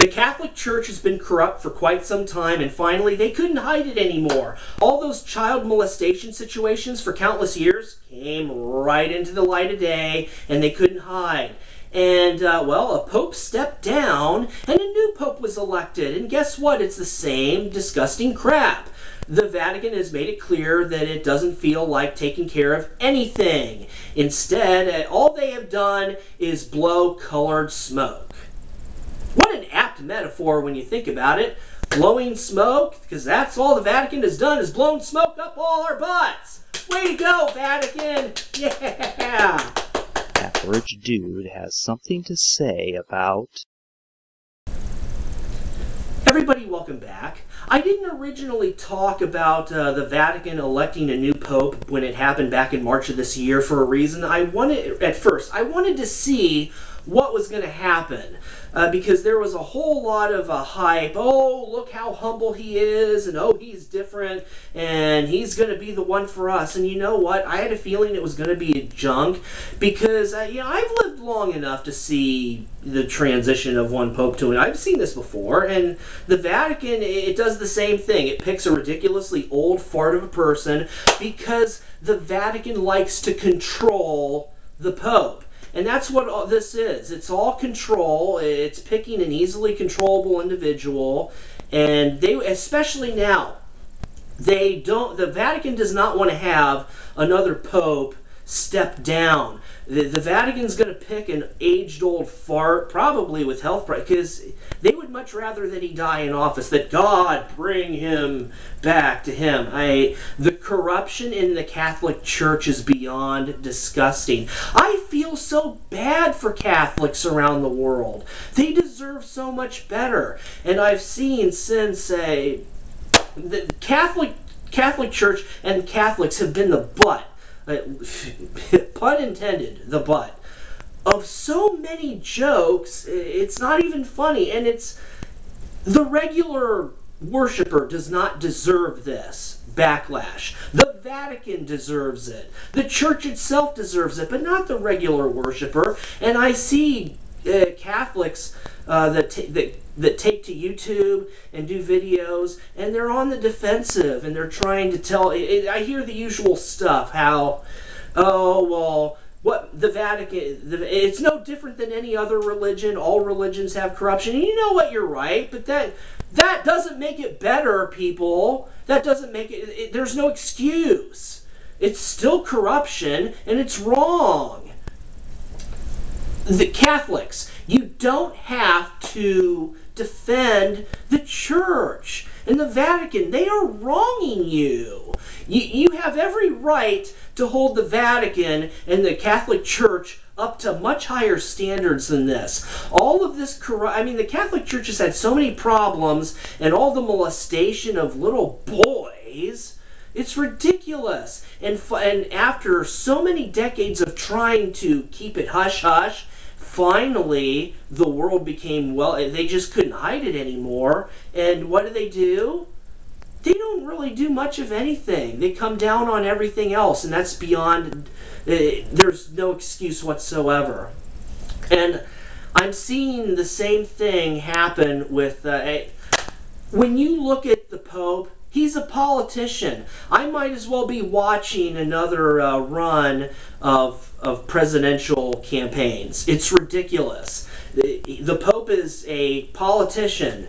The Catholic Church has been corrupt for quite some time, and finally they couldn't hide it anymore. All those child molestation situations for countless years came right into the light of day, and they couldn't hide. And, well, a pope stepped down, and a new pope was elected. And guess what? It's the same disgusting crap. The Vatican has made it clear that it doesn't feel like taking care of anything. Instead, all they have done is blow colored smoke. What an apt metaphor when you think about it. Blowing smoke, because that's all the Vatican has done is blown smoke up all our butts. Way to go, Vatican! Yeah! That rich dude has something to say about... Everybody, welcome back. I didn't originally talk about the Vatican electing a new pope when it happened back in March of this year for a reason. I wanted to see what was going to happen. Because there was a whole lot of hype. Oh, look how humble he is, and oh, he's different, and he's going to be the one for us. And you know what? I had a feeling it was going to be junk, because I've lived long enough to see the transition of one pope to another. I've seen this before, and the Vatican, it does the same thing. It picks a ridiculously old fart of a person because the Vatican likes to control the pope. And that's what all this is. It's all control. It's picking an easily controllable individual. And they, especially now, the Vatican does not want to have another pope step down. The Vatican's going to pick an aged-old fart, probably with health problems, because they would much rather that he die in office, that God bring him back to him. The corruption in the Catholic Church is beyond disgusting. I feel so bad for Catholics around the world. They deserve so much better. And I've seen since the Catholic Church and Catholics have been the butt, pun intended, the butt of so many jokes. It's not even funny, and it's the regular worshiper does not deserve this backlash. The Vatican deserves it. The Church itself deserves it, but not the regular worshiper. And I see Catholics that take to YouTube and do videos, and they're on the defensive, and they're trying to tell... I hear the usual stuff, how, oh, well, what the Vatican... it's no different than any other religion. All religions have corruption. And you know what? You're right, but that doesn't make it better, people. That doesn't make it... there's no excuse. It's still corruption, and it's wrong. The Catholics, you don't have to defend the Church. And the Vatican, they are wronging you. You have every right to hold the Vatican and the Catholic Church up to much higher standards than this. All of this the Catholic Church has had so many problems, and all the molestation of little boys... it's ridiculous. And after so many decades of trying to keep it hush-hush, finally the world became, well, they just couldn't hide it anymore. And what do? They don't really do much of anything. They come down on everything else, and that's beyond... there's no excuse whatsoever. And I'm seeing the same thing happen with... when you look at the Pope, he's a politician. I might as well be watching another run of presidential campaigns. It's ridiculous. The Pope is a politician.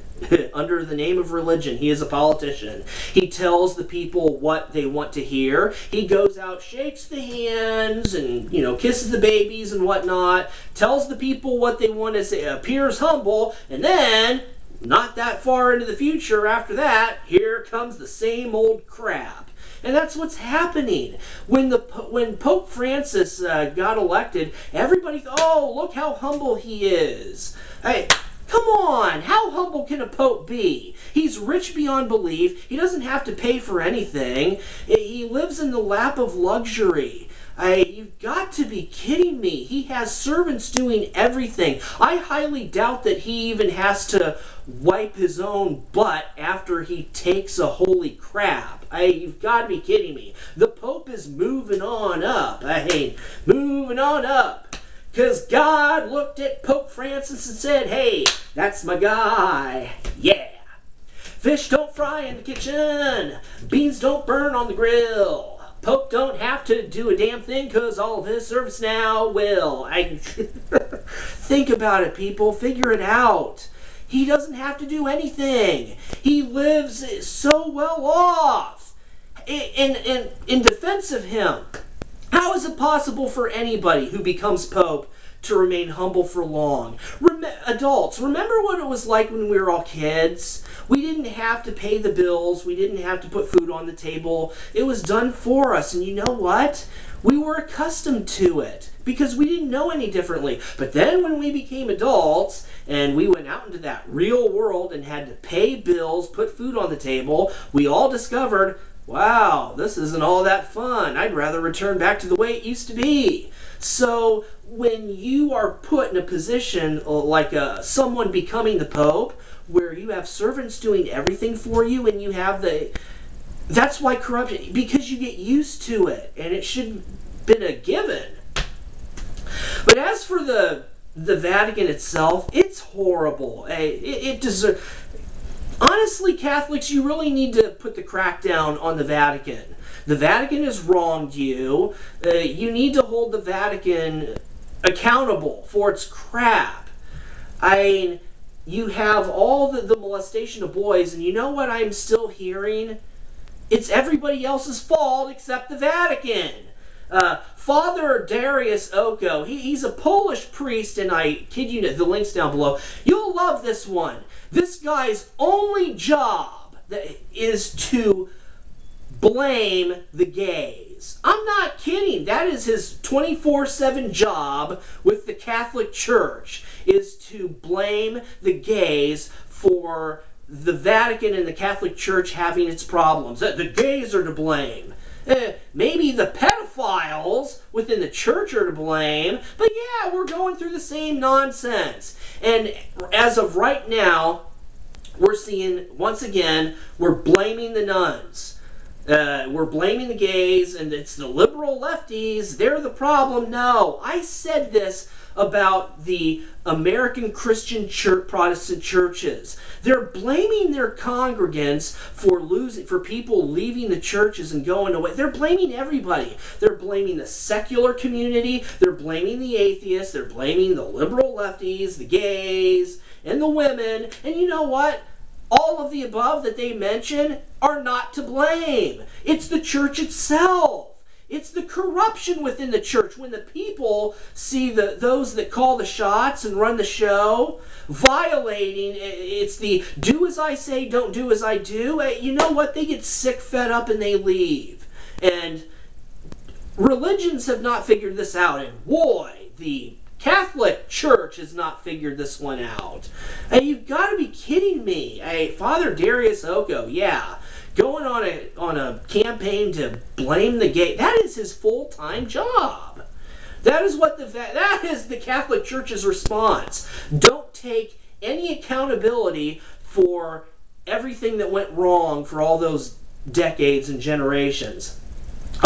Under the name of religion, he is a politician. He tells the people what they want to hear. He goes out, shakes the hands, and kisses the babies and whatnot. Tells the people what they want to say. Appears humble, and then, not that far into the future after that, here comes the same old crap. And that's what's happening. When Pope Francis got elected, everybody thought, oh, look how humble he is. Come on, how humble can a pope be? He's rich beyond belief. He doesn't have to pay for anything. He lives in the lap of luxury. You've got to be kidding me. He has servants doing everything. I highly doubt that he even has to wipe his own butt after he takes a holy crap. You've got to be kidding me. The Pope is moving on up. Moving on up. Because God looked at Pope Francis and said, hey, that's my guy. Yeah. Fish don't fry in the kitchen. Beans don't burn on the grill. Pope don't have to do a damn thing because all of his service now will. Think about it, people. Figure it out. He doesn't have to do anything. He lives so well off. In defense of him, how is it possible for anybody who becomes Pope to remain humble for long? Adults, remember what it was like when we were all kids? We didn't have to pay the bills. We didn't have to put food on the table. It was done for us. And you know what? We were accustomed to it because we didn't know any differently. But then when we became adults and we went out into that real world and had to pay bills, put food on the table, we all discovered, wow, this isn't all that fun. I'd rather return back to the way it used to be. So when you are put in a position like someone becoming the Pope, where you have servants doing everything for you and you have that's why corruption, because you get used to it and it should have been a given. But as for the Vatican itself, it's horrible. It deserves... Honestly, Catholics, you really need to put the crackdown on the Vatican. The Vatican has wronged you. You need to hold the Vatican accountable for its crap. You have all the molestation of boys, and you know what I'm still hearing? It's everybody else's fault except the Vatican. Father Darius Oko, he's a Polish priest, and I kid you not, the link's down below. You'll love this one. This guy's only job is to blame the gays. I'm not kidding. That is his 24/7 job with the Catholic Church, is to blame the gays for the Vatican and the Catholic Church having its problems. The gays are to blame. Maybe the pedophiles within the church are to blame, but yeah, we're going through the same nonsense. And as of right now, we're seeing, once again, we're blaming the nuns. We're blaming the gays, and it's the liberal lefties. They're the problem. No, I said this about the American Christian church, Protestant churches. They're blaming their congregants for people leaving the churches and going away. They're blaming everybody. They're blaming the secular community. They're blaming the atheists. They're blaming the liberal lefties, the gays, and the women. And you know what? All of the above that they mention are not to blame. It's the church itself. It's the corruption within the church. When the people see those that call the shots and run the show violating, it's the do as I say, don't do as I do. You know what? They get sick, fed up, and they leave. And religions have not figured this out. And boy, the Catholic Church has not figured this one out. You've got to be kidding me. Father Darius Oko, yeah, going on a campaign to blame the gay. That is his full-time job. That is the Catholic Church's response. Don't take any accountability for everything that went wrong for all those decades and generations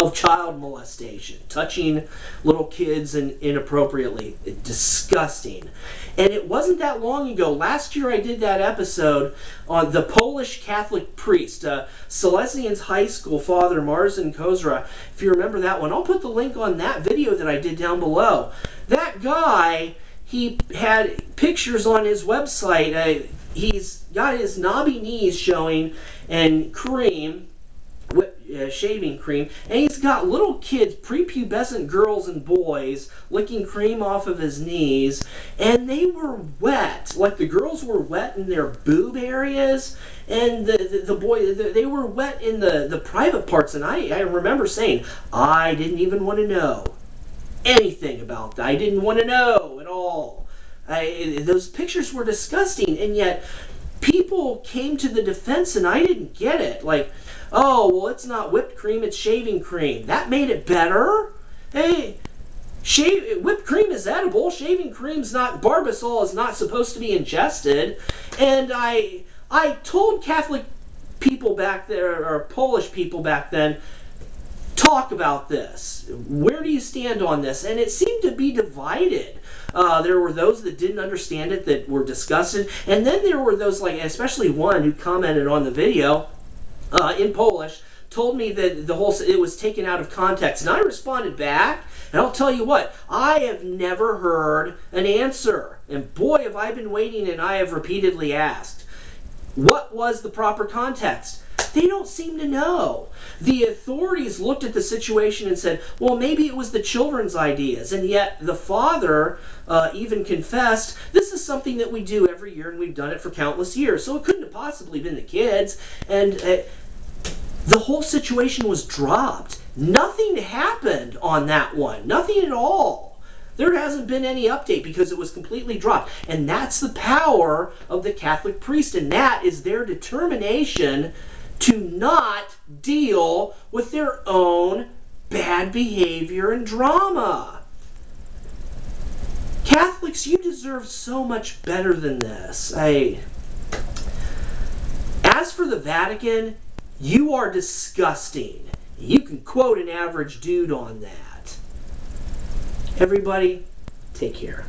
of child molestation, touching little kids inappropriately. Disgusting. And it wasn't that long ago. Last year I did that episode on the Polish Catholic priest, Salesians High School Father Marzin Kozra. If you remember that one, I'll put the link on that video that I did down below. That guy, he had pictures on his website. He's got his knobby knees showing and cream, shaving cream, and he's got little kids, prepubescent girls and boys, licking cream off of his knees, and they were wet. Like the girls were wet in their boob areas, and the boy, they were wet in the private parts. And I remember saying, I didn't even want to know anything about that. I didn't want to know at all. Those pictures were disgusting, and yet people came to the defense, and I didn't get it. Like, oh, well, it's not whipped cream, it's shaving cream. That made it better? Hey, whipped cream is edible. Shaving cream's not, Barbasol is not supposed to be ingested. And I told Catholic people back there, or Polish people back then, talk about this. Where do you stand on this? And it seemed to be divided. There were those that didn't understand it, that were disgusted, and then there were those, like especially one who commented on the video in Polish, told me that it was taken out of context, and I responded back, and I'll tell you what, I have never heard an answer, and boy have I been waiting, and I have repeatedly asked, what was the proper context? They don't seem to know. The authorities looked at the situation and said, well, maybe it was the children's ideas. And yet the father even confessed, this is something that we do every year and we've done it for countless years. So it couldn't have possibly been the kids. And the whole situation was dropped. Nothing happened on that one. Nothing at all. There hasn't been any update because it was completely dropped. And that's the power of the Catholic priest. And that is their determination to not deal with their own bad behavior and drama. Catholics, you deserve so much better than this. As for the Vatican, you are disgusting. You can quote an average dude on that. Everybody, take care.